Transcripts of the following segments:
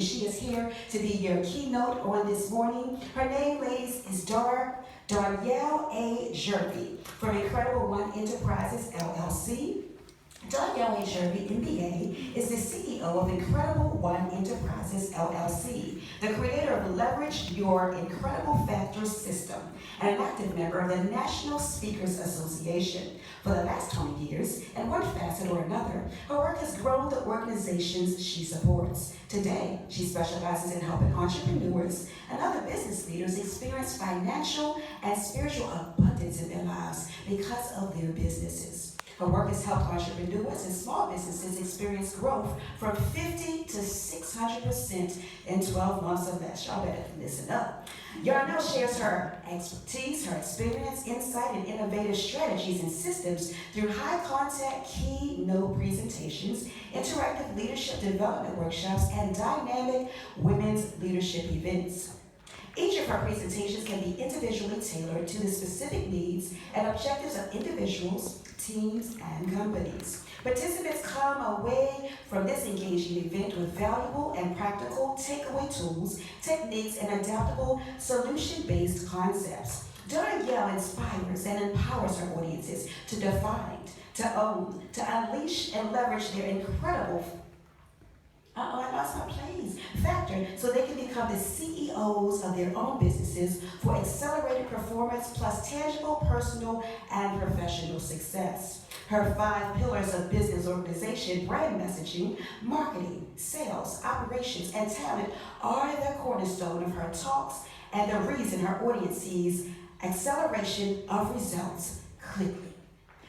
She is here to be your keynote on this morning. Her name, ladies, is Darnyelle A. Jervey from Incredible One Enterprises, LLC. Darnyelle A. Jervey, MBA, is the CEO of Incredible One Enterprises, LLC, the creator of Leverage Your Incredible Factors system, and an active member of the National Speakers Association. For the last 20 years, in one facet or another, her work has grown the organizations she supports. Today, she specializes in helping entrepreneurs and other business leaders experience financial and spiritual abundance in their lives because of their businesses. Her work has helped entrepreneurs and small businesses experience growth from 50 to 600% in 12 months or less. Y'all better listen up. Darnyelle shares her expertise, her experience, insight, and innovative strategies and systems through high-contact keynote presentations, interactive leadership development workshops, and dynamic women's leadership events. Each of her presentations can be individually tailored to the specific needs and objectives of individuals, teams, and companies. Participants come away from this engaging event with valuable and practical takeaway tools, techniques, and adaptable solution-based concepts. Darnyelle inspires and empowers her audiences to define, to own, to unleash and leverage their incredible factor so they can become the CEOs of their own businesses for accelerated performance plus tangible personal and professional success. Her 5 pillars of business organization, brand messaging, marketing, sales, operations, and talent are the cornerstone of her talks and the reason her audience sees acceleration of results quickly.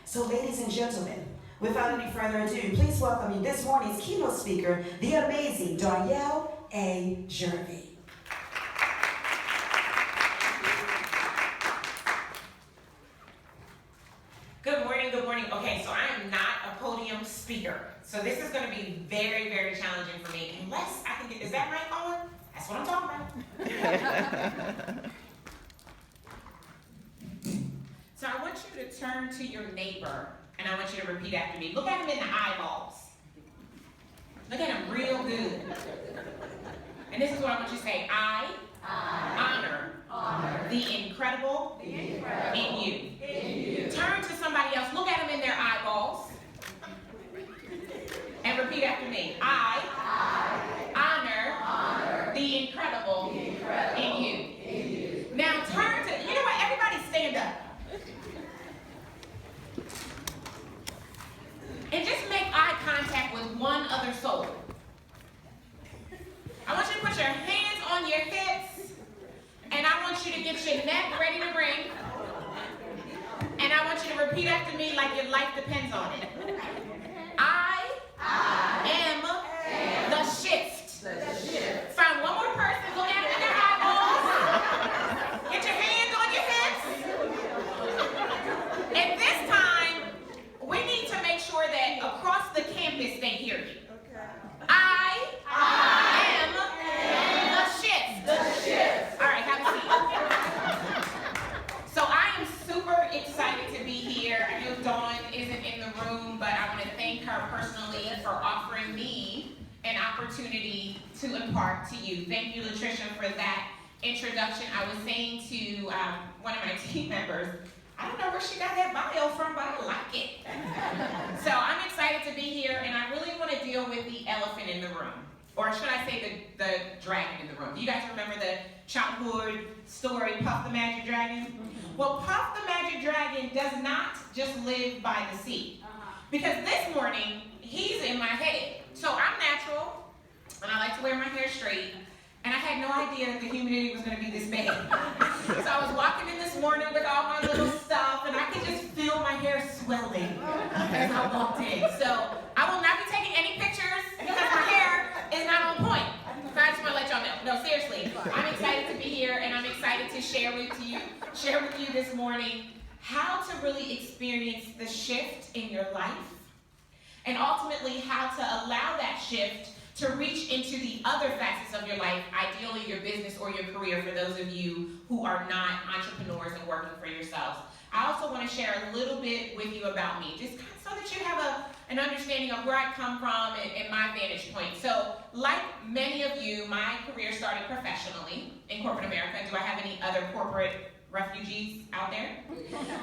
So, ladies and gentlemen, without any further ado, please welcome this morning's keynote speaker, the amazing Darnyelle A. Jervey. Good morning, good morning. Okay, so I am not a podium speaker. So this is going to be very, very challenging for me. Unless I can get, is that mic on? That's what I'm talking about. So I want you to turn to your neighbor and I want you to repeat after me. Look at him in the eyeballs. Look at him real good. And this is what I want you to say. I honor the incredible in you. Turn to somebody else. Look at them in their eyeballs. And repeat after me. I honor the incredible in you. Now turn to, you know what? Everybody stand up. And just make eye contact with one other soul. I want you to put your hands on your hips, and I want you to get your neck ready to ring. And I want you to repeat after me like your life depends on it. I am the shift. Find one more person, look at them in their eyeballs. Get your hands on your hips. And this time, we need to make sure that across the campus they hear you. I am the shift. All right, have a seat. So I am super excited to be here. I know Dawn isn't in the room, but I want to thank her personally for offering me an opportunity to impart to you. Thank you, Latricia, for that introduction. I was saying to one of my team members, I don't know where she got that bio from, but I like it. So I'm excited to be here, and I really want to deal with the elephant in the room. Or should I say the dragon in the room. Do you guys remember the childhood story, Puff the Magic Dragon? Well, Puff the Magic Dragon does not just live by the sea. Because this morning, he's in my head. So I'm natural, and I like to wear my hair straight. And I had no idea that the humidity was going to be this bad. So I was walking in this morning with all my little stuff, and I could just feel my hair swelling as I walked in. So I will not be taking any pictures because my hair is not on point. So I just want to let y'all know. No, seriously, I'm excited to be here, and I'm excited to share with you this morning how to really experience the shift in your life, and ultimately how to allow that shift to reach into the other facets of your life, ideally your business or your career for those of you who are not entrepreneurs and working for yourselves. I also want to share a little bit with you about me, just so that you have an understanding of where I come from and my vantage point. So, like many of you, my career started professionally in corporate America. Do I have any other corporate refugees out there?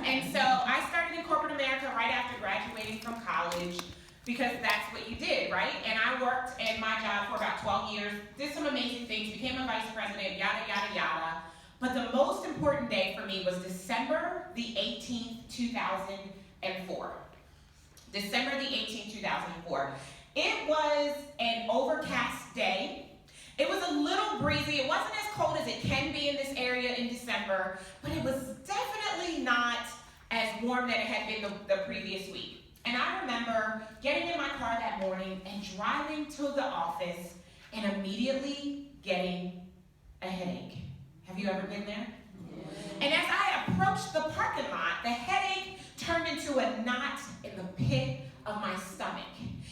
And so I started in corporate America right after graduating from college, because that's what you did, right? And I worked in my job for about 12 years, did some amazing things, became a vice president, yada, yada, yada. But the most important day for me was December the 18th, 2004. December the 18th, 2004. It was an overcast day. It was a little breezy. It wasn't as cold as it can be in this area in December, but it was definitely not as warm that it had been the previous week. And I remember getting in my car that morning and driving to the office and immediately getting a headache. Have you ever been there? Yeah. And as I approached the parking lot, the headache turned into a knot in the pit of my stomach,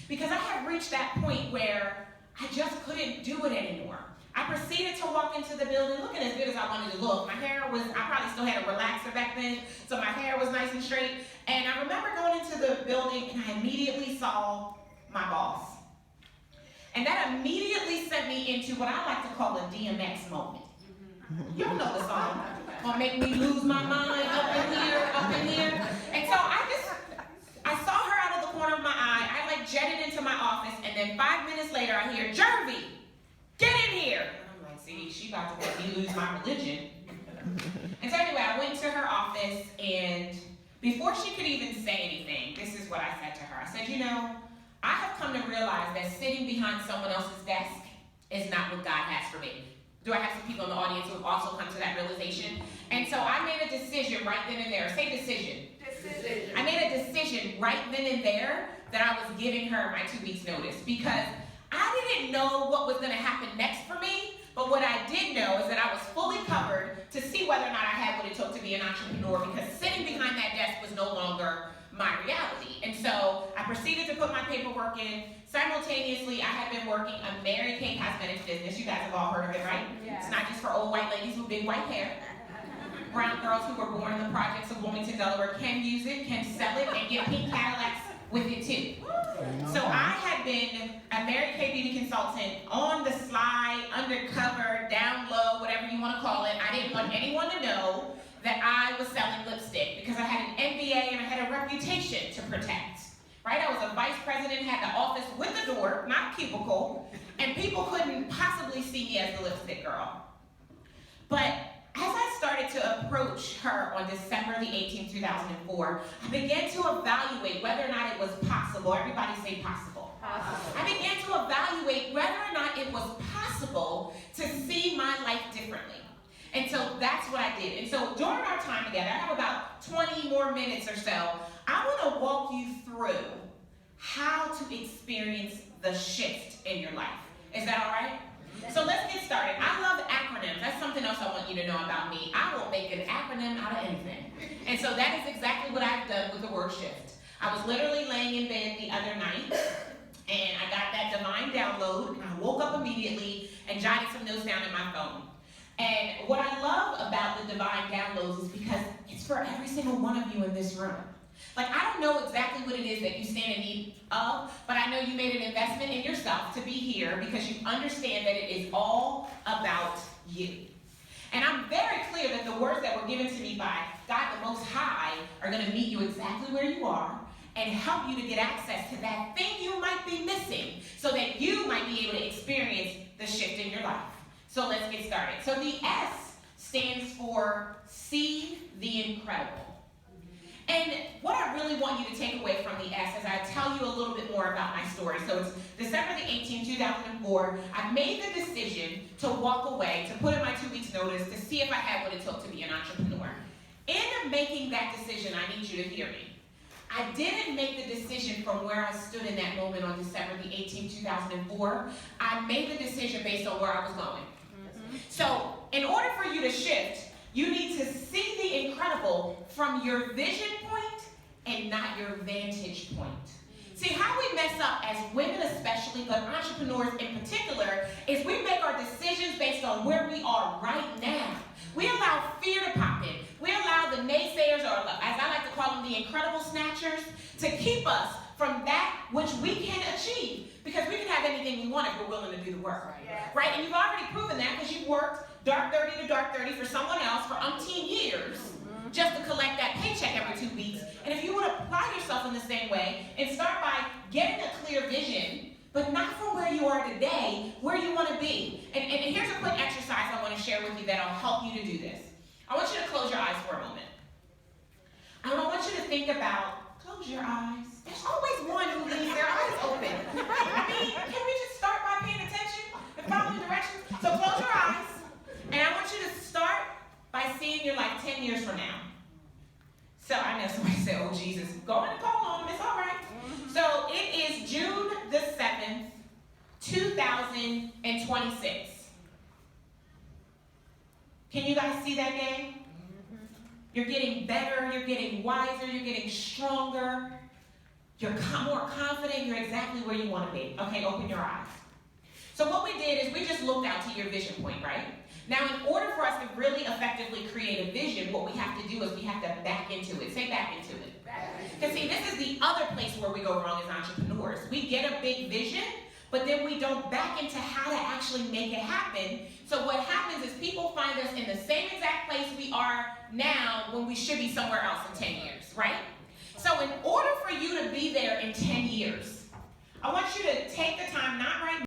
because I had reached that point where I just couldn't do it anymore. I proceeded to walk into the building looking as good as I wanted to look. My hair was, I probably still had a relaxer back then, so my hair was nice and straight. And I remember going into the building and I immediately saw my boss. And that immediately sent me into what I like to call a DMX moment. Y'all know the song. Gonna make me lose my mind up in here, up in here. And so I saw her out of the corner of my eye. I like jetted into my office, and then 5 minutes later I hear, "Jervey, get in here." And I'm like, see, she about to make me lose my religion. And so anyway, I went to her office, and before she could even say anything, this is what I said to her. I said, you know, I have come to realize that sitting behind someone else's desk is not what God has for me. Do I have some people in the audience who have also come to that realization? And so I made a decision right then and there. Say decision. Decision. I made a decision right then and there that I was giving her my 2 weeks notice, because I didn't know what was going to happen next for me, but what I did know is that I was fully covered to see whether or not I had what it took to be an entrepreneur, because sitting behind that desk was no longer my reality. And so I proceeded to put my paperwork in. Simultaneously, I had been working a Mary Kay Cosmetics business. You guys have all heard of it, right? Yeah. It's not just for old white ladies with big white hair. Brown girls who were born in the projects of Wilmington, Delaware can use it, can sell it, and get pink Cadillacs with it too. So I had been a Mary Kay beauty consultant on the slide, undercover, down low, whatever you want to call it. I didn't want anyone to know that I was selling lipstick, because I had an MBA and I had a reputation to protect. Right? I was a vice president, had the office with the door, not a cubicle, and people couldn't possibly see me as the lipstick girl. But as I started to approach her on December the 18th, 2004, I began to evaluate whether or not it was possible. Everybody say possible. Possible. I began to evaluate whether or not it was possible to see my life differently. And so that's what I did. And so during our time together, I have about 20 more minutes or so, I want to walk you through how to experience the shift in your life. Is that all right? So let's get started. I love acronyms. That's something else I want you to know about me. I will make an acronym out of anything. And so that is exactly what I've done with the word shift. I was literally laying in bed the other night, and I got that divine download, and I woke up immediately and jotted some notes down in my phone. And what I love about the divine downloads is because it's for every single one of you in this room. Like, I don't know exactly what it is that you stand in need of, but I know you made an investment in yourself to be here because you understand that it is all about you. And I'm very clear that the words that were given to me by God the Most High are going to meet you exactly where you are and help you to get access to that thing you might be missing so that you might be able to experience the shift in your life. So let's get started. So the S stands for see the incredible. And what I really want you to take away from the S is I tell you a little bit more about my story. So it's December the 18th, 2004. I made the decision to walk away, to put in my 2 weeks notice, to see if I had what it took to be an entrepreneur. In making that decision, I need you to hear me. I didn't make the decision from where I stood in that moment on December the 18th, 2004. I made the decision based on where I was going. So in order for you to shift, you need to see the incredible from your vision point and not your vantage point. See, how we mess up as women especially, but entrepreneurs in particular, is we make our decisions based on where we are right now. We allow fear to pop in. We allow the naysayers, or as I like to call them, the incredible snatchers, to keep us from that which we can achieve. Because we can have anything we want if we're willing to do the work. Right? And you've already proven that because you've worked dark 30 to dark 30 for someone else for umpteen years just to collect that paycheck every 2 weeks. And if you want to apply yourself in the same way and start by getting a clear vision, but not from where you are today, where you want to be. And here's a quick exercise I want to share with you that'll help you to do this. I want you to close your eyes for a moment. And I want you to think about, close your eyes. There's always one who leaves their eyes open. I mean, can we just start by paying attention and following directions? So close your eyes, and I want you to start by seeing your life 10 years from now. So I know somebody said, oh Jesus, go ahead and call on them, it's all right. So it is June the 7th, 2026. Can you guys see that game? You're getting better, you're getting wiser, you're getting stronger. You're more confident, you're exactly where you want to be. Okay, open your eyes. So what we did is we just looked out to your vision point, right? Now, in order for us to really effectively create a vision, what we have to do is we have to back into it. Say back into it. Because see, this is the other place where we go wrong as entrepreneurs. We get a big vision, but then we don't back into how to actually make it happen. So what happens is people find us in the same exact place we are now when we should be somewhere else in 10 years, right? So in order for you to be there in 10 years, I want you to take the time, not right